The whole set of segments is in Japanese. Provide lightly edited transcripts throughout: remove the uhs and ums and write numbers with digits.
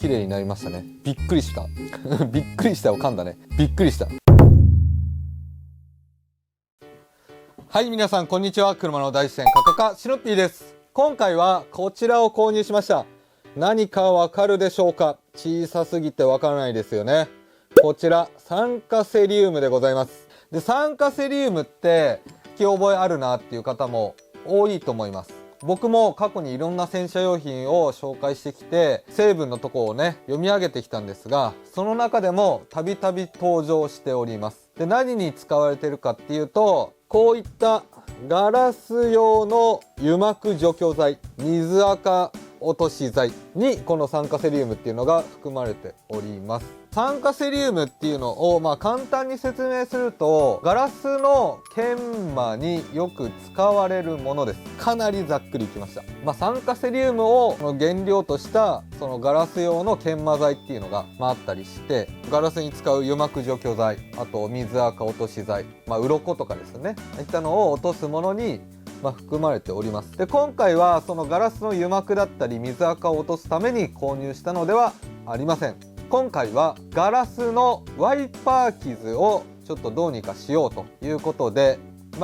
綺麗になりましたね。びっくりしたびっくりしたを噛んだね。びっくりした。はい、皆さんこんにちは。車の大自然カカカシノッピーです。今回はこちらを購入しました。何かわかるでしょうか？小さすぎてわからないですよね。こちら酸化セリウムでございます。で、酸化セリウムって聞き覚えあるなっていう方も多いと思います。僕も過去にいろんな洗車用品を紹介してきて成分のとこをね読み上げてきたんですが、その中でもたびたび登場しております。で、何に使われてるかっていうと、こういったガラス用の油膜除去剤、水垢落とし剤にこの酸化セリウムっていうのが含まれております。酸化セリウムっていうのを簡単に説明すると、ガラスの研磨によく使われるものです。かなりざっくりいきました。酸化セリウムを原料としたそのガラス用の研磨剤っていうのがあったりして、ガラスに使う油膜除去剤、あと水垢落とし剤、鱗とかですね、いったのを落とすものに含まれております。で、今回はそのガラスの油膜だったり水垢を落とすために購入したのではありません。今回はガラスのワイパー傷をちょっとどうにかしようということで、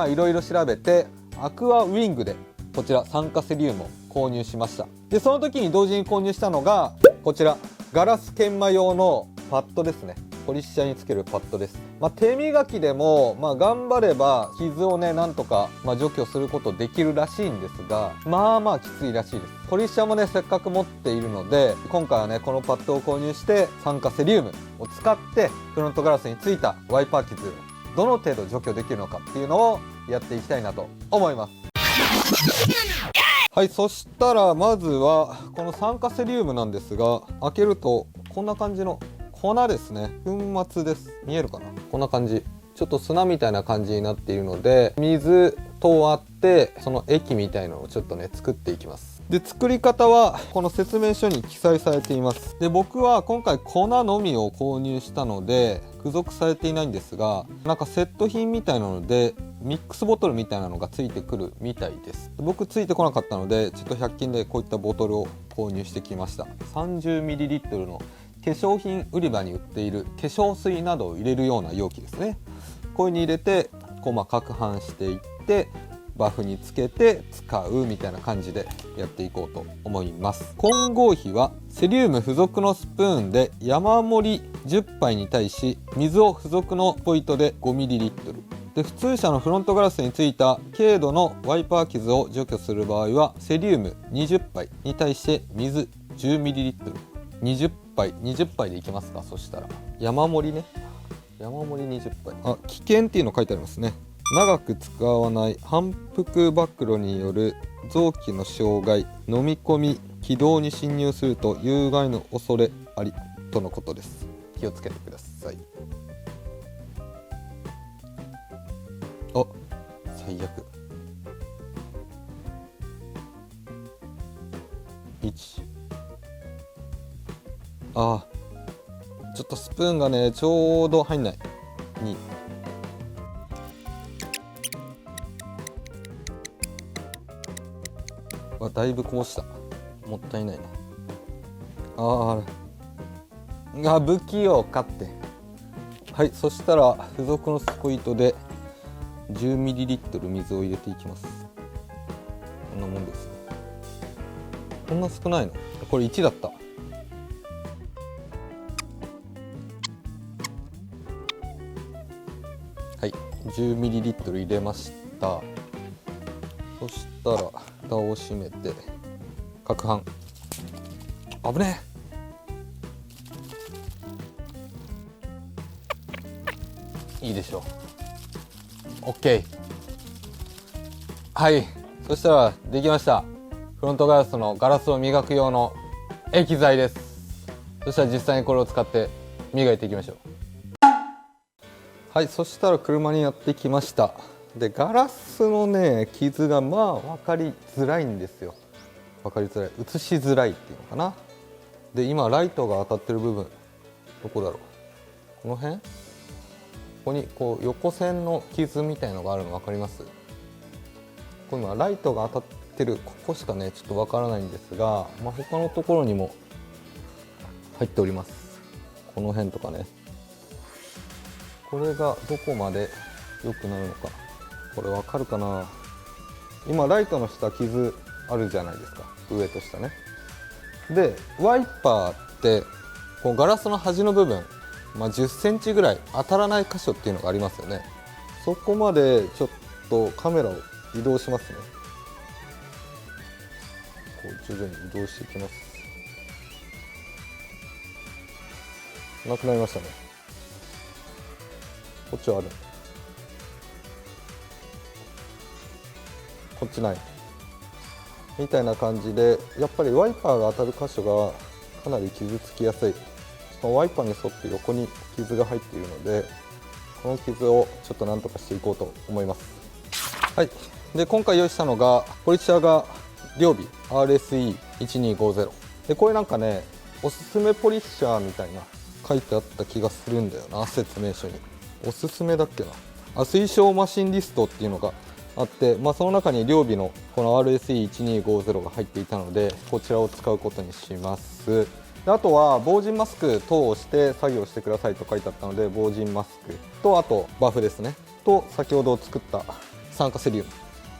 いろいろ調べてアクアウィングでこちら酸化セリウムを購入しました。で、その時に同時に購入したのがこちらガラス研磨用のパッドですね。ポリッシャーにつけるパッドです。手磨きでも頑張れば傷をねなんとか除去することできるらしいんですが、きついらしいです。ポリッシャーもねせっかく持っているので、今回はねこのパッドを購入して酸化セリウムを使ってフロントガラスについたワイパー傷をどの程度除去できるのかっていうのをやっていきたいなと思います。はい、そしたらまずはこの酸化セリウムなんですが、開けるとこんな感じの粉ですね。粉末です。見えるかな？こんな感じ。ちょっと砂みたいな感じになっているので、水と割ってその液みたいなのをちょっとね作っていきます。で、作り方はこの説明書に記載されています。で、僕は今回粉のみを購入したので付属されていないんですが、なんかセット品みたいなのでミックスボトルみたいなのがついてくるみたいです。僕ついてこなかったので、ちょっと100均でこういったボトルを購入してきました。30ml の化粧品売り場に売っている化粧水などを入れるような容器ですね。これに入れて攪拌していってバフにつけて使うみたいな感じでやっていこうと思います。混合比はセリウム付属のスプーンで山盛り10杯に対し水を付属のポイントで 5ml で、普通車のフロントガラスについた軽度のワイパー傷を除去する場合はセリウム20杯に対して水 10ml、 20杯でいきますか。そしたら山盛りね、山盛り20杯。危険っていうの書いてありますね。長く使わない反復暴露による臓器の障害、飲み込み気道に侵入すると有害の恐れありとのことです。気をつけてください。最悪。1、ちょっとスプーンがねちょうど入んない。2、だいぶこぼした。もったいないな。不器用かって。はい、そしたら付属のスポイトで 10ml 水を入れていきます。こんなもんですね。こんな少ないの？これ1だった。はい、10ml 入れました。そしたら蓋を閉めて攪拌。危ねえ。いいでしょう。 OK。 はい、そしたらできました。フロントガラスのガラスを磨く用の液剤です。そしたら実際にこれを使って磨いていきましょう。はい、そしたら車にやってきました。で、ガラスのね傷が分かりづらいんですよ。分かりづらい、映しづらいっていうのかな。で、今ライトが当たってる部分どこだろう。この辺、ここにこう横線の傷みたいのがあるの分かります？これ今ライトが当たってるここしかねちょっと分からないんですが、他のところにも入っております。この辺とかね、これがどこまで良くなるのか、これわかるかな。今ライトの下傷あるじゃないですか、上と下ね。でワイパーってこうガラスの端の部分、10センチぐらい当たらない箇所っていうのがありますよね。そこまでちょっとカメラを移動しますね。こう徐々に移動していきます。なくなりましたね。こっちはある。こっちないみたいな感じで、やっぱりワイパーが当たる箇所がかなり傷つきやすい。そのワイパーに沿って横に傷が入っているので、この傷をちょっとなんとかしていこうと思います。はい、で今回用意したのがポリッシャーが両尾 RSE1250 で、これなんかね、おすすめポリッシャーみたいな書いてあった気がするんだよな、説明書に。おすすめだっけな、推奨マシンリストっていうのがあって、その中に両尾のこの RSE1250 が入っていたので、こちらを使うことにします。であとは防塵マスク等をして作業してくださいと書いてあったので、防塵マスクと、あとバフですねと、先ほど作った酸化セリウム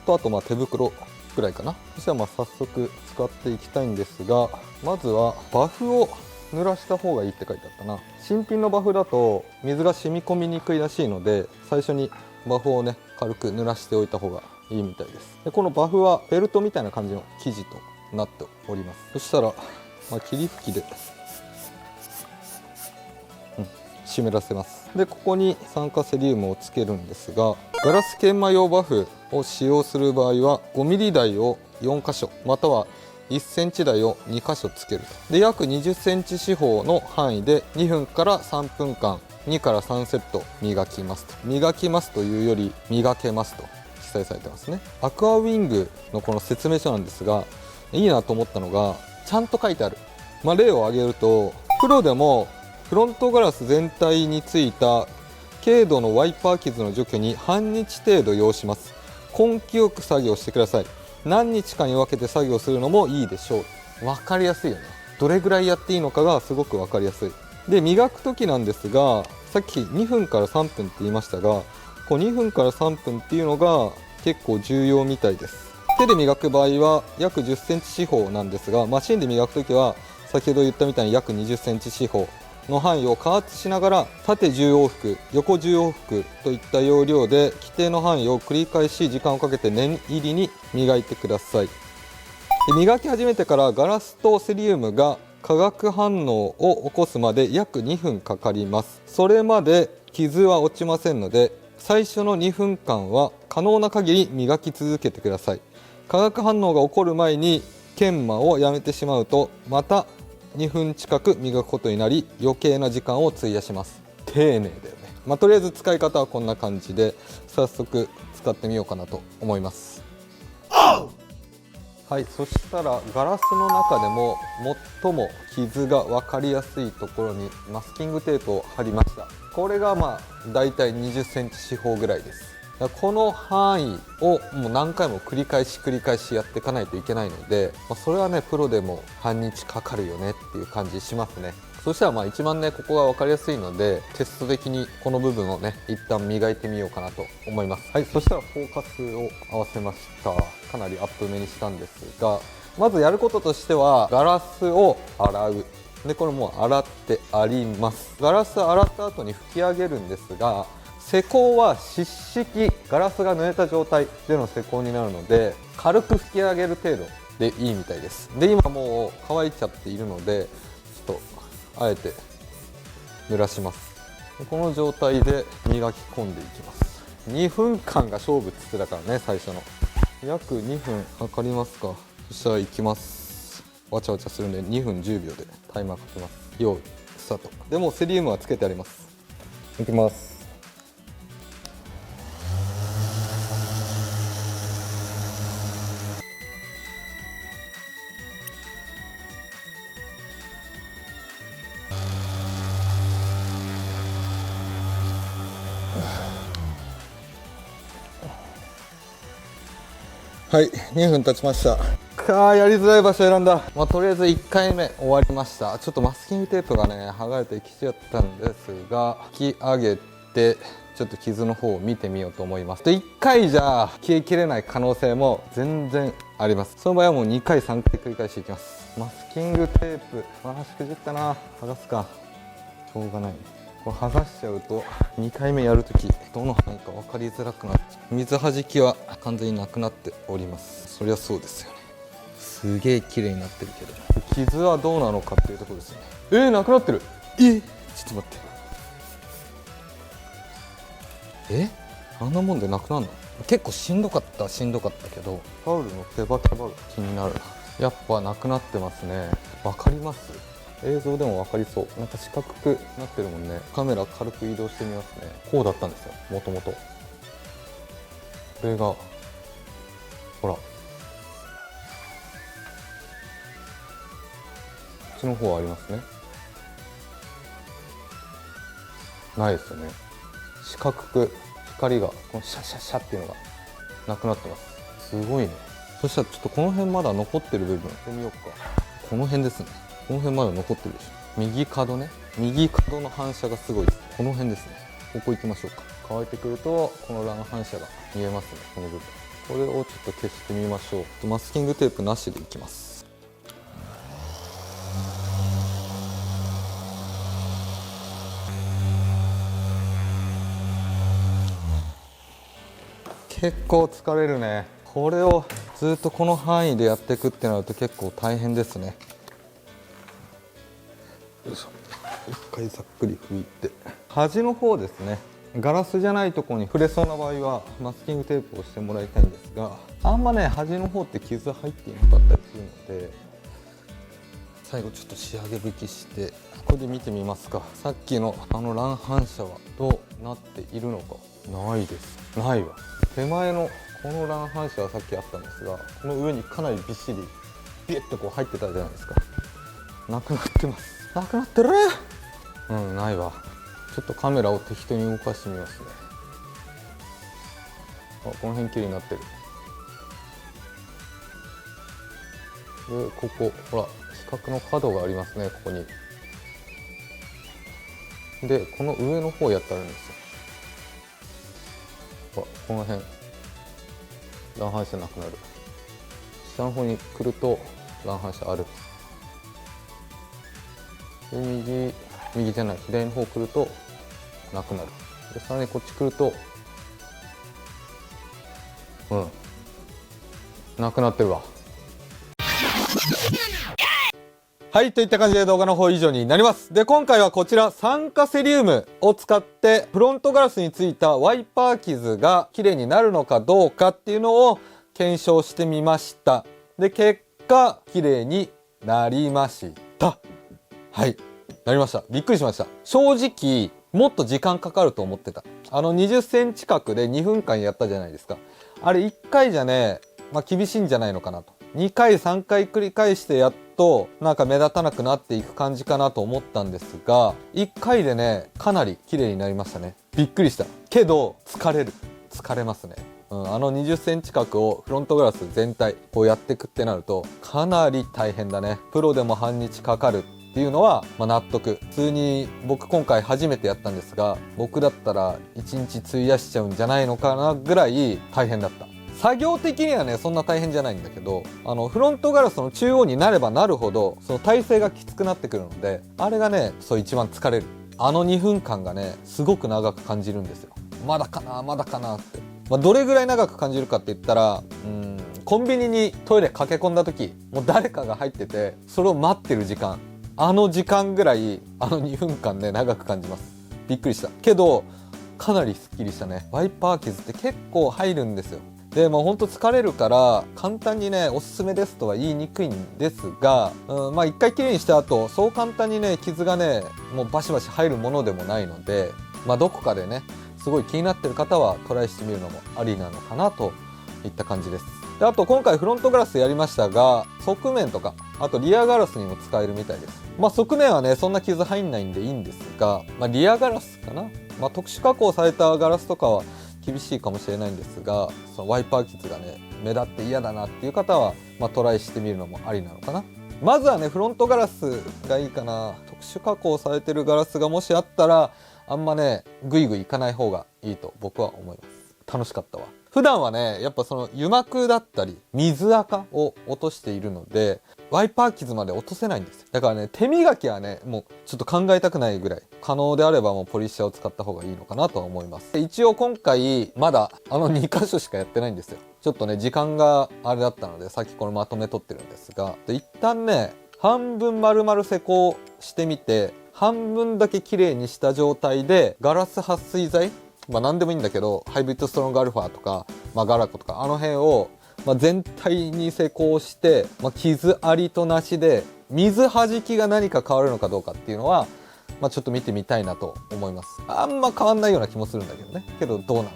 と、あと手袋ぐらいかな。そしたら早速使っていきたいんですが、まずはバフを濡らした方がいいって書いてあったな。新品のバフだと水が染み込みにくいらしいので、最初にバフをね軽く濡らしておいた方がいいみたいです。でこのバフはベルトみたいな感じの生地となっております。そしたら霧吹きで、湿らせます。でここに酸化セリウムをつけるんですが、ガラス研磨用バフを使用する場合は 5mm 台を4箇所または1センチ台を2箇所つけると。で約20センチ四方の範囲で2分から3分間2から3セット磨きますと。磨きますというより磨けますと記載されてますね。アクアウィングのこの説明書なんですが、いいなと思ったのがちゃんと書いてある。例を挙げると、プロでもフロントガラス全体についた軽度のワイパー傷の除去に半日程度要します。根気よく作業してください。何日かに分けて作業するのもいいでしょう。分かりやすいよね。どれぐらいやっていいのかがすごく分かりやすい。で磨く時なんですが、さっき2分から3分って言いましたが、こう2分から3分っていうのが結構重要みたいです。手で磨く場合は約10センチ四方なんですが、マシンで磨く時は先ほど言ったみたいに約20センチ四方の範囲を加圧しながら、縦10往復横10往復といった要領で規定の範囲を繰り返し時間をかけて念入りに磨いてください。で磨き始めてからガラスとセリウムが化学反応を起こすまで約2分かかります。それまで傷は落ちませんので、最初の2分間は可能な限り磨き続けてください。化学反応が起こる前に研磨をやめてしまうと、また2分近く磨くことになり、余計な時間を費やします。丁寧だよね。とりあえず使い方はこんな感じで、早速使ってみようかなと思います。はい、そしたらガラスの中でも最も傷が分かりやすいところにマスキングテープを貼りました。これがだいたい20センチ四方ぐらいです。この範囲をもう何回も繰り返しやっていかないといけないので、それはねプロでも半日かかるよねっていう感じしますね。そしたら一番ねここが分かりやすいので、テスト的にこの部分をね一旦磨いてみようかなと思います。はい、そしたらフォーカスを合わせました。かなりアップ目にしたんですが、まずやることとしてはガラスを洗う。でこれもう洗ってあります。ガラス洗った後に拭き上げるんですが、施工は湿式、ガラスが濡れた状態での施工になるので、軽く拭き上げる程度でいいみたいです。で今もう乾いちゃっているので、ちょっとあえて濡らします。この状態で磨き込んでいきます。2分間が勝負っつってたからね、最初の。約2分かかりますか。そしたらいきます。わちゃわちゃするんで2分10秒でタイマーかけます。用意スタート。でもセリウムはつけてあります。いきます。はい、2分経ちました。やりづらい場所選んだ。とりあえず1回目終わりました。ちょっとマスキングテープがね剥がれてきちゃったんですが、引き上げてちょっと傷の方を見てみようと思います。で1回じゃ消えきれない可能性も全然あります。その場合はもう2回3回繰り返していきます。マスキングテープしくじったな。剥がすか、しょうがない。これ剥がしちゃうと2回目やるときどの範囲か分かりづらくなっちゃう。水はじきは完全になくなっております。そりゃそうですよね。すげえ綺麗になってるけど傷はどうなのかっていうところですよね。なくなってる。ちょっと待って、あんなもんでなくなるの？結構しんどかったけど、タオルの手羽が気になるな。やっぱなくなってますね。わかります？映像でもわかりそう。なんか四角くなってるもんね。カメラ軽く移動してみますね。こうだったんですよ、もともと。これがほら、こっちの方ありますね。ないですよね。四角く光がこのシャシャシャっていうのがなくなってます。すごいね。そしたらちょっとこの辺まだ残ってる部分見てみようか。この辺ですね。この辺まだ残ってるでしょ。右角ね、右角の反射がすごいです。この辺ですね。ここ行きましょうか。乾いてくるとこの乱反射が見えますね。この部分、これをちょっと消してみましょう。マスキングテープなしでいきます。結構疲れるね。これをずっとこの範囲でやっていくってなると結構大変ですね。よいしょ。一回ざっくり拭いて、端の方ですね、ガラスじゃないところに触れそうな場合はマスキングテープをしてもらいたいんですが、あんまね端の方って傷入っていなかったりするので、最後ちょっと仕上げ拭きしてここで見てみますか。さっきの乱反射はどうなっているのか。ないです。ないわ。手前のこの乱反射はさっきあったんですが、この上にかなりびっしりビュッとこう入ってたじゃないですか。なくなってます。なくなってる。ないわ。ちょっとカメラを適当に動かしてみますね。この辺綺麗になってる。でここほら四角の角がありますね、ここに。でこの上の方やってあるんですよ。ほらこの辺乱反射なくなる。下の方に来ると乱反射ある。で右じゃない、左の方来るとなくなる。でさらにこっち来るとなくなってるわ。はい、といった感じで動画の方以上になります。で今回はこちら酸化セリウムを使ってフロントガラスについたワイパー傷が綺麗になるのかどうかっていうのを検証してみました。で結果綺麗になりました。はい、なりました。びっくりしました。正直もっと時間かかると思ってた。20センチ角で2分間やったじゃないですか。あれ1回じゃね、厳しいんじゃないのかなと。2回3回繰り返してやっとなんか目立たなくなっていく感じかなと思ったんですが、1回でねかなり綺麗になりましたね。びっくりしたけど疲れますね。20センチ角をフロントガラス全体こうやっていくってなるとかなり大変だね。プロでも半日かかるっていうのは納得。普通に僕今回初めてやったんですが、僕だったら1日費やしちゃうんじゃないのかなぐらい大変だった。作業的にはねそんな大変じゃないんだけど、フロントガラスの中央になればなるほどその体勢がきつくなってくるので、あれがね一番疲れる。2分間がねすごく長く感じるんですよ。まだかなって、どれぐらい長く感じるかって言ったら、コンビニにトイレ駆け込んだ時もう誰かが入っててそれを待ってる時間、時間ぐらい2分間ね長く感じます。びっくりしたけどかなりすっきりしたね。ワイパー傷って結構入るんですよ。でもうほんと疲れるから簡単にねおすすめですとは言いにくいんですが、一回きれいにした後そう簡単にね傷がねもうバシバシ入るものでもないので、どこかでねすごい気になってる方はトライしてみるのもありなのかなといった感じです。であと今回フロントガラスやりましたが、側面とかあとリアガラスにも使えるみたいです。側面はねそんな傷入んないんでいいんですが、リアガラスかな、特殊加工されたガラスとかは厳しいかもしれないんですが、そのワイパー傷がね目立って嫌だなっていう方は、トライしてみるのもありなのかな。まずはねフロントガラスがいいかな。特殊加工されてるガラスがもしあったらあんまねグイグイいかない方がいいと僕は思います。楽しかったわ。普段はねやっぱその油膜だったり水垢を落としているのでワイパー傷まで落とせないんですよ。だからね手磨きはねもうちょっと考えたくないぐらい、可能であればもうポリッシャーを使った方がいいのかなとは思います。一応今回まだ2箇所しかやってないんですよ。ちょっとね時間があれだったのでさっきこれまとめ取ってるんですが、一旦ね半分丸々施工してみて半分だけ綺麗にした状態でガラス撥水剤、何でもいいんだけどハイブリッドストロングアルファとか、ガラコとかあの辺を、全体に施工して、傷ありとなしで水弾きが何か変わるのかどうかっていうのは、ちょっと見てみたいなと思います。あんま変わんないような気もするんだけどね。けどどうなのか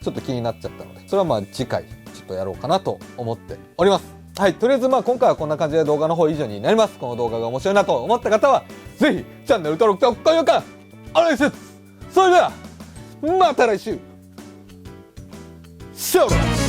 ちょっと気になっちゃったので、それは次回ちょっとやろうかなと思っております。はい、とりあえず今回はこんな感じで動画の方以上になります。この動画が面白いなと思った方はぜひチャンネル登録と高評価お願いします。それではまた来週。ショー